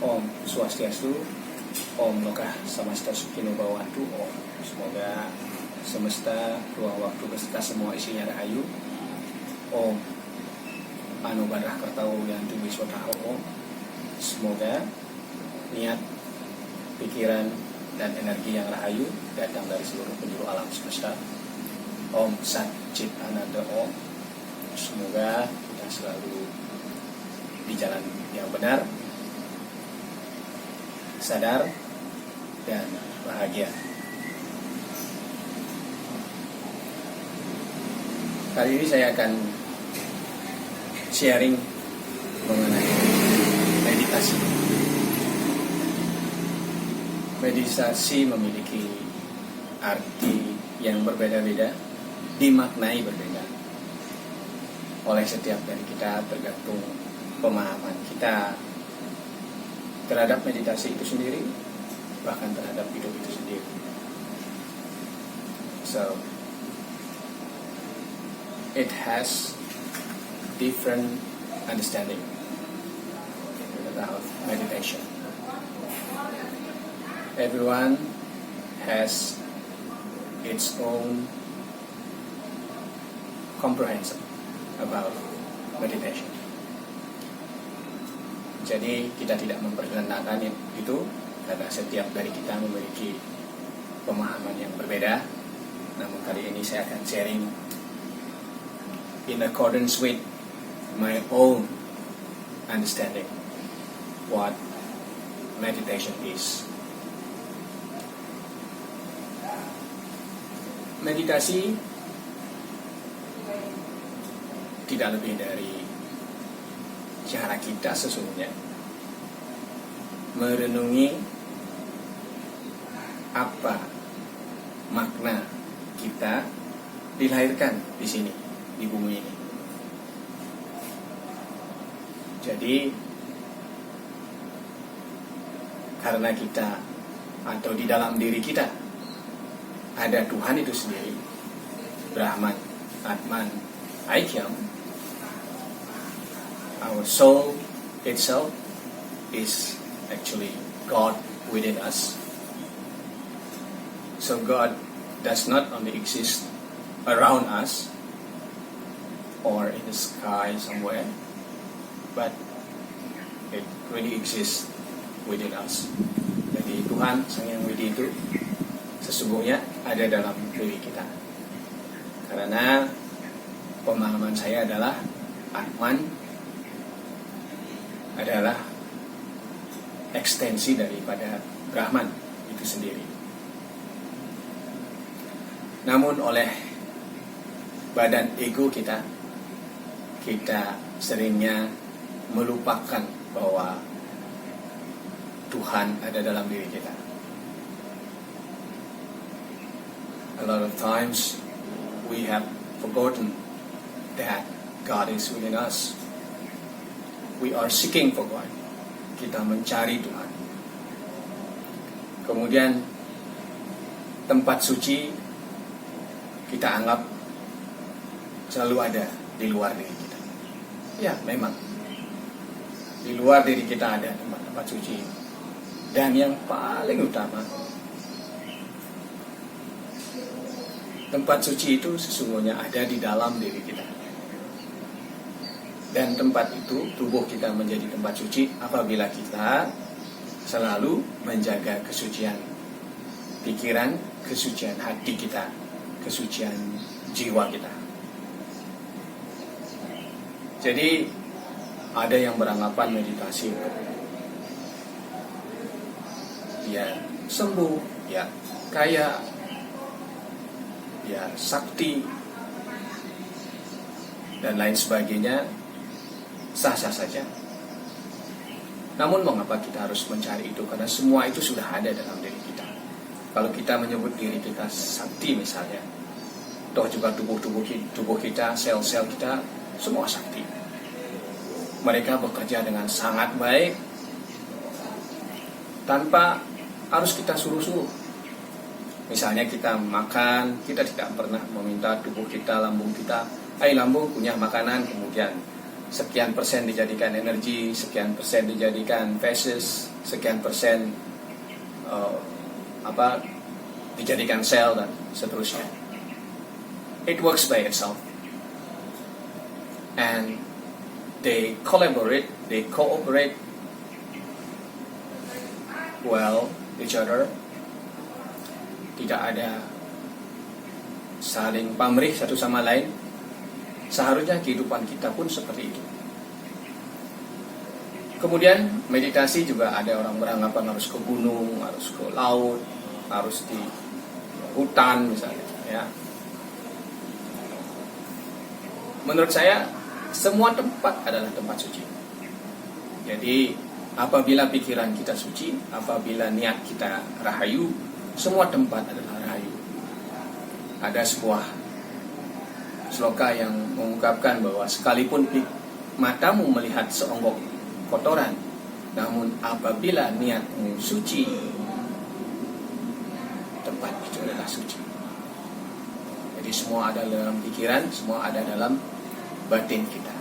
Om Swastiastu, Om Lokah Samasta Sukhino Bhawantu, Om. Semoga semesta, ruang waktu beserta semua isinya rahayu. Om Anubarah Kertau Yantu Wiswataho, Om. Semoga niat, pikiran, dan energi yang rahayu datang dari seluruh penjuru alam semesta. Om Sat Chit Ananda, Om. Semoga kita selalu di jalan yang benar, sadar, dan bahagia. Kali ini saya akan sharing mengenai meditasi. Meditasi memiliki arti yang berbeda-beda, dimaknai berbeda oleh setiap dari kita, tergantung pemahaman kita terhadap meditasi itu sendiri, bahkan terhadap hidup itu sendiri. So, it has different understanding about meditation. Everyone has its own comprehension about meditation. Jadi kita tidak memperkenalkan itu karena setiap dari kita memiliki pemahaman yang berbeda. Namun kali ini saya akan sharing in accordance with my own understanding what meditation is. Meditasi tidak lebih dari cara kita sesungguhnya merenungi apa makna kita dilahirkan di sini, di bumi ini. Jadi karena kita atau di dalam diri kita ada Tuhan itu sendiri, Brahman, Atman, Aikyam. Our soul itself is actually God within us. So God does not only exist around us or in the sky somewhere, but it really exists within us. Jadi Tuhan Sang Yang Widi itu sesungguhnya ada dalam diri kita. Karena pemahaman saya adalah Atman adalah ekstensi daripada Brahman itu sendiri. Namun oleh badan ego kita seringnya melupakan bahwa Tuhan ada dalam diri kita. A lot of times we have forgotten that God is within us. We are seeking for God. Kita mencari Tuhan. Kemudian tempat suci kita anggap selalu ada di luar diri kita. Ya, memang di luar diri kita ada tempat-tempat suci. Dan yang paling utama, tempat suci itu sesungguhnya ada di dalam diri kita. Dan tempat itu, tubuh kita menjadi tempat suci apabila kita selalu menjaga kesucian pikiran, kesucian hati kita, kesucian jiwa kita. Jadi ada yang beranggapan meditasi ya sembuh, ya kayak ya sakti dan lain sebagainya, sah-sah saja. Namun mengapa kita harus mencari itu? Karena semua itu sudah ada dalam diri kita. Kalau kita menyebut diri kita sakti misalnya, toh juga tubuh kita, sel-sel kita, semua sakti. Mereka bekerja dengan sangat baik tanpa harus kita suruh-suruh. Misalnya kita makan, kita tidak pernah meminta tubuh kita, lambung kita, ayo lambung punya makanan, kemudian sekian persen dijadikan energi, sekian persen dijadikan feses, sekian persen dijadikan sel dan seterusnya. It works by itself, and they collaborate, they cooperate well each other. Tidak ada saling pamrih satu sama lain. Seharusnya kehidupan kita pun seperti itu. Kemudian meditasi juga ada orang beranggapan harus ke gunung, harus ke laut, harus di hutan misalnya, ya. Menurut saya semua tempat adalah tempat suci. Jadi apabila pikiran kita suci, apabila niat kita rahayu, semua tempat adalah rahayu. Ada sebuah sloka yang mengungkapkan bahwa sekalipun matamu melihat seonggok kotoran, namun apabila niatmu suci, tempat itu adalah suci. Jadi semua ada dalam pikiran, semua ada dalam batin kita.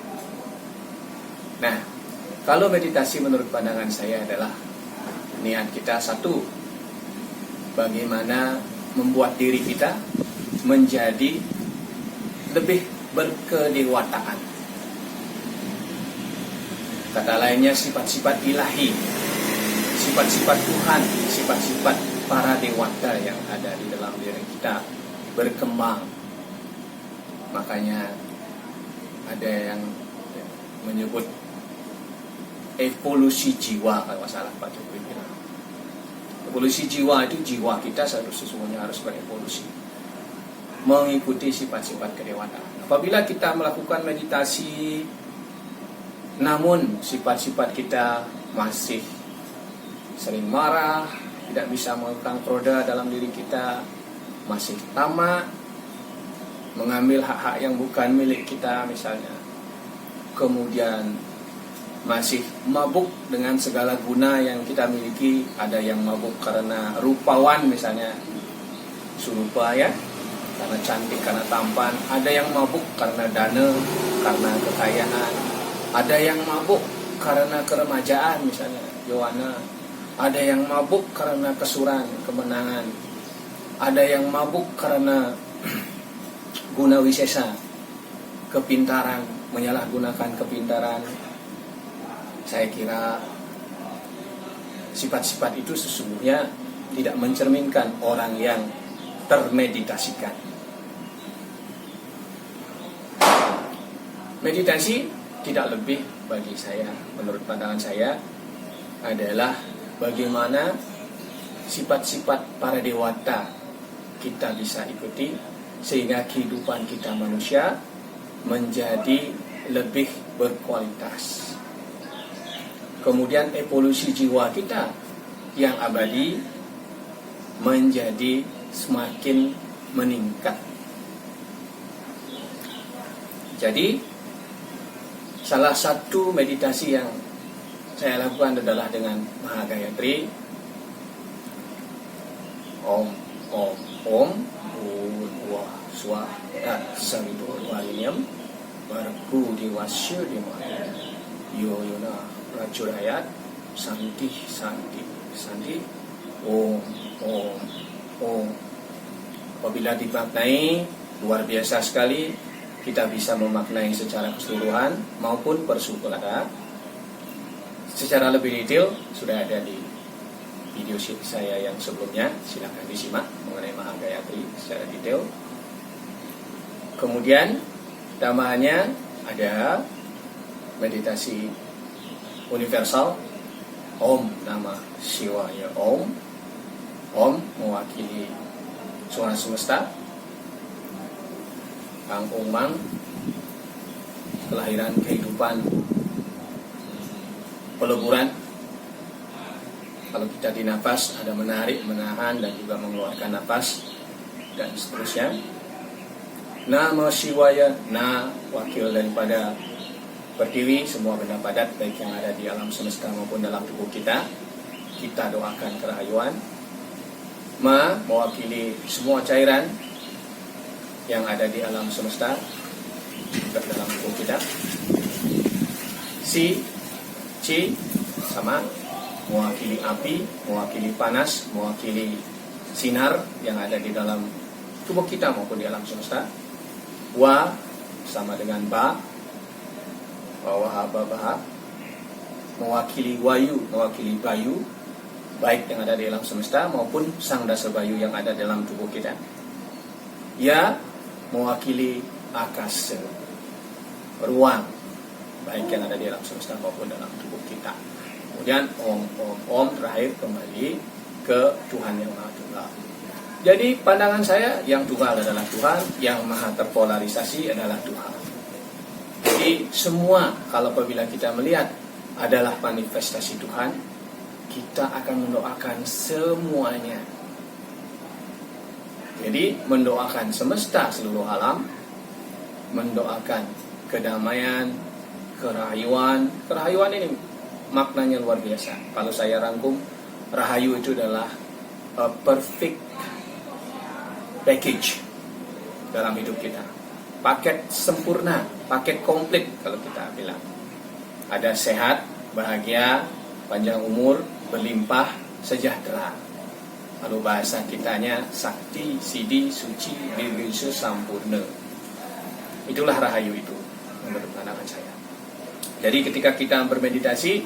Nah, kalau meditasi menurut pandangan saya adalah niat kita satu, bagaimana membuat diri kita menjadi lebih berkedewataan. Kata lainnya sifat-sifat ilahi, sifat-sifat Tuhan, sifat-sifat para dewata yang ada di dalam diri kita berkembang. Makanya ada yang menyebut evolusi jiwa, kalau salah Pak Jokowi bilang. Evolusi jiwa itu jiwa kita sesungguhnya harus berevolusi, mengikuti sifat-sifat kedewatan. Apabila kita melakukan meditasi, namun sifat-sifat kita masih sering marah, tidak bisa melakukan roda dalam diri kita, masih tamak, mengambil hak-hak yang bukan milik kita misalnya, kemudian masih mabuk dengan segala guna yang kita miliki. Ada yang mabuk karena rupawan misalnya, surupa ya, karena cantik, karena tampan. Ada yang mabuk karena dana, karena kekayaan. Ada yang mabuk karena keremajaan misalnya, Yohana. Ada yang mabuk karena kesuran, kemenangan. Ada yang mabuk karena guna wisesa, kepintaran, menyalahgunakan kepintaran. Saya kira sifat-sifat itu sesungguhnya tidak mencerminkan orang yang termeditasikan. Meditasi tidak lebih bagi saya, menurut pandangan saya, adalah bagaimana sifat-sifat para dewata kita bisa ikuti sehingga kehidupan kita manusia menjadi lebih berkualitas. Kemudian evolusi jiwa kita yang abadi menjadi semakin meningkat. Jadi salah satu meditasi yang saya lakukan adalah dengan Mahagayatri, Om Om Om Bhurvah Swah Savidurvanyam Bargu Diwasya Dimaya Yoyona Rajurayat Santi Santi Santi Om Om Om. Apabila dimaknai luar biasa sekali, kita bisa memaknai secara keseluruhan maupun persukulada. Secara lebih detail sudah ada di video saya yang sebelumnya, silahkan disimak mengenai Mahagayatri secara detail. Kemudian tambahannya ada meditasi universal, Om Namah Shivaya Om. Om mewakili suara semesta, Kang Umang, kelahiran kehidupan, peleburan. Kalau kita di nafas ada menarik, menahan, dan juga mengeluarkan nafas, dan seterusnya. Nama Shivaya, na wakil daripada Pertiwi, semua benda padat baik yang ada di alam semesta maupun dalam tubuh kita. Kita doakan kerahayuan. Ma mewakili semua cairan yang ada di alam semesta juga dalam tubuh kita. Ci sama mewakili api, mewakili panas, mewakili sinar yang ada di dalam tubuh kita maupun di alam semesta. Wa sama dengan ba, baha, mewakili wayu, mewakili bayu, baik yang ada di alam semesta maupun sang dasar bayu yang ada dalam tubuh kita. Ya mewakili akasa, ruang, baik yang ada di alam semesta maupun dalam tubuh kita. Kemudian om terakhir kembali ke Tuhan yang Maha Tunggal. Jadi pandangan saya, yang tunggal adalah Tuhan, yang maha terpolarisasi adalah Tuhan. Jadi semua, kalau apabila kita melihat adalah manifestasi Tuhan, kita akan mendoakan semuanya. Jadi mendoakan semesta seluruh alam, mendoakan kedamaian, kerahayuan. Kerahayuan ini maknanya luar biasa. Kalau saya rangkum, rahayu itu adalah a perfect package dalam hidup kita. Paket sempurna, paket komplit kalau kita bilang. Ada sehat, bahagia, panjang umur, berlimpah, sejahtera. Lalu bahasa kitanya sakti, sidi, suci, dirgisa, sampurna. Itulah rahayu itu menurut pandangan saya. Jadi ketika kita bermeditasi,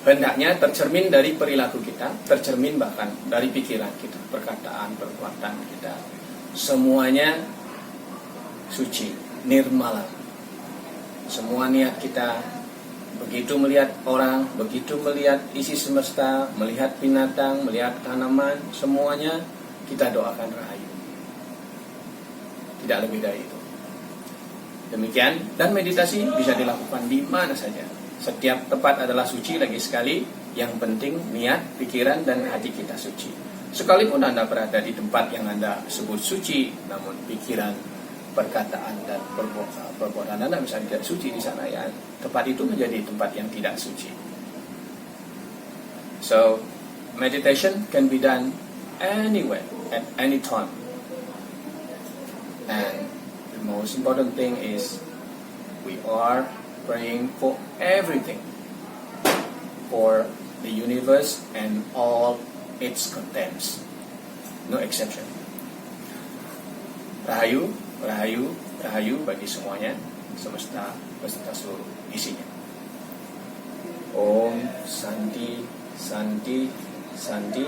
hendaknya tercermin dari perilaku kita, tercermin bahkan dari pikiran kita, perkataan, perbuatan kita. Semuanya suci, nirmala. Semua niat kita, begitu melihat orang, begitu melihat isi semesta, melihat binatang, melihat tanaman, semuanya kita doakan rahayu. Tidak lebih dari itu. Demikian, dan meditasi bisa dilakukan di mana saja. Setiap tempat adalah suci lagi sekali. Yang penting niat, pikiran, dan hati kita suci. Sekalipun Anda berada di tempat yang Anda sebut suci, namun pikiran, perkataan, dan perbuatan Anda misalnya tidak suci di sana, ya tempat itu menjadi tempat yang tidak suci. So, meditation can be done anywhere, at any time. And the most important thing is we are praying for everything, for the universe and all its contents, no exception. Rahayu, rahayu, rahayu bagi semuanya, semesta beserta seluruh isinya. Om Santi, Santi, Santi.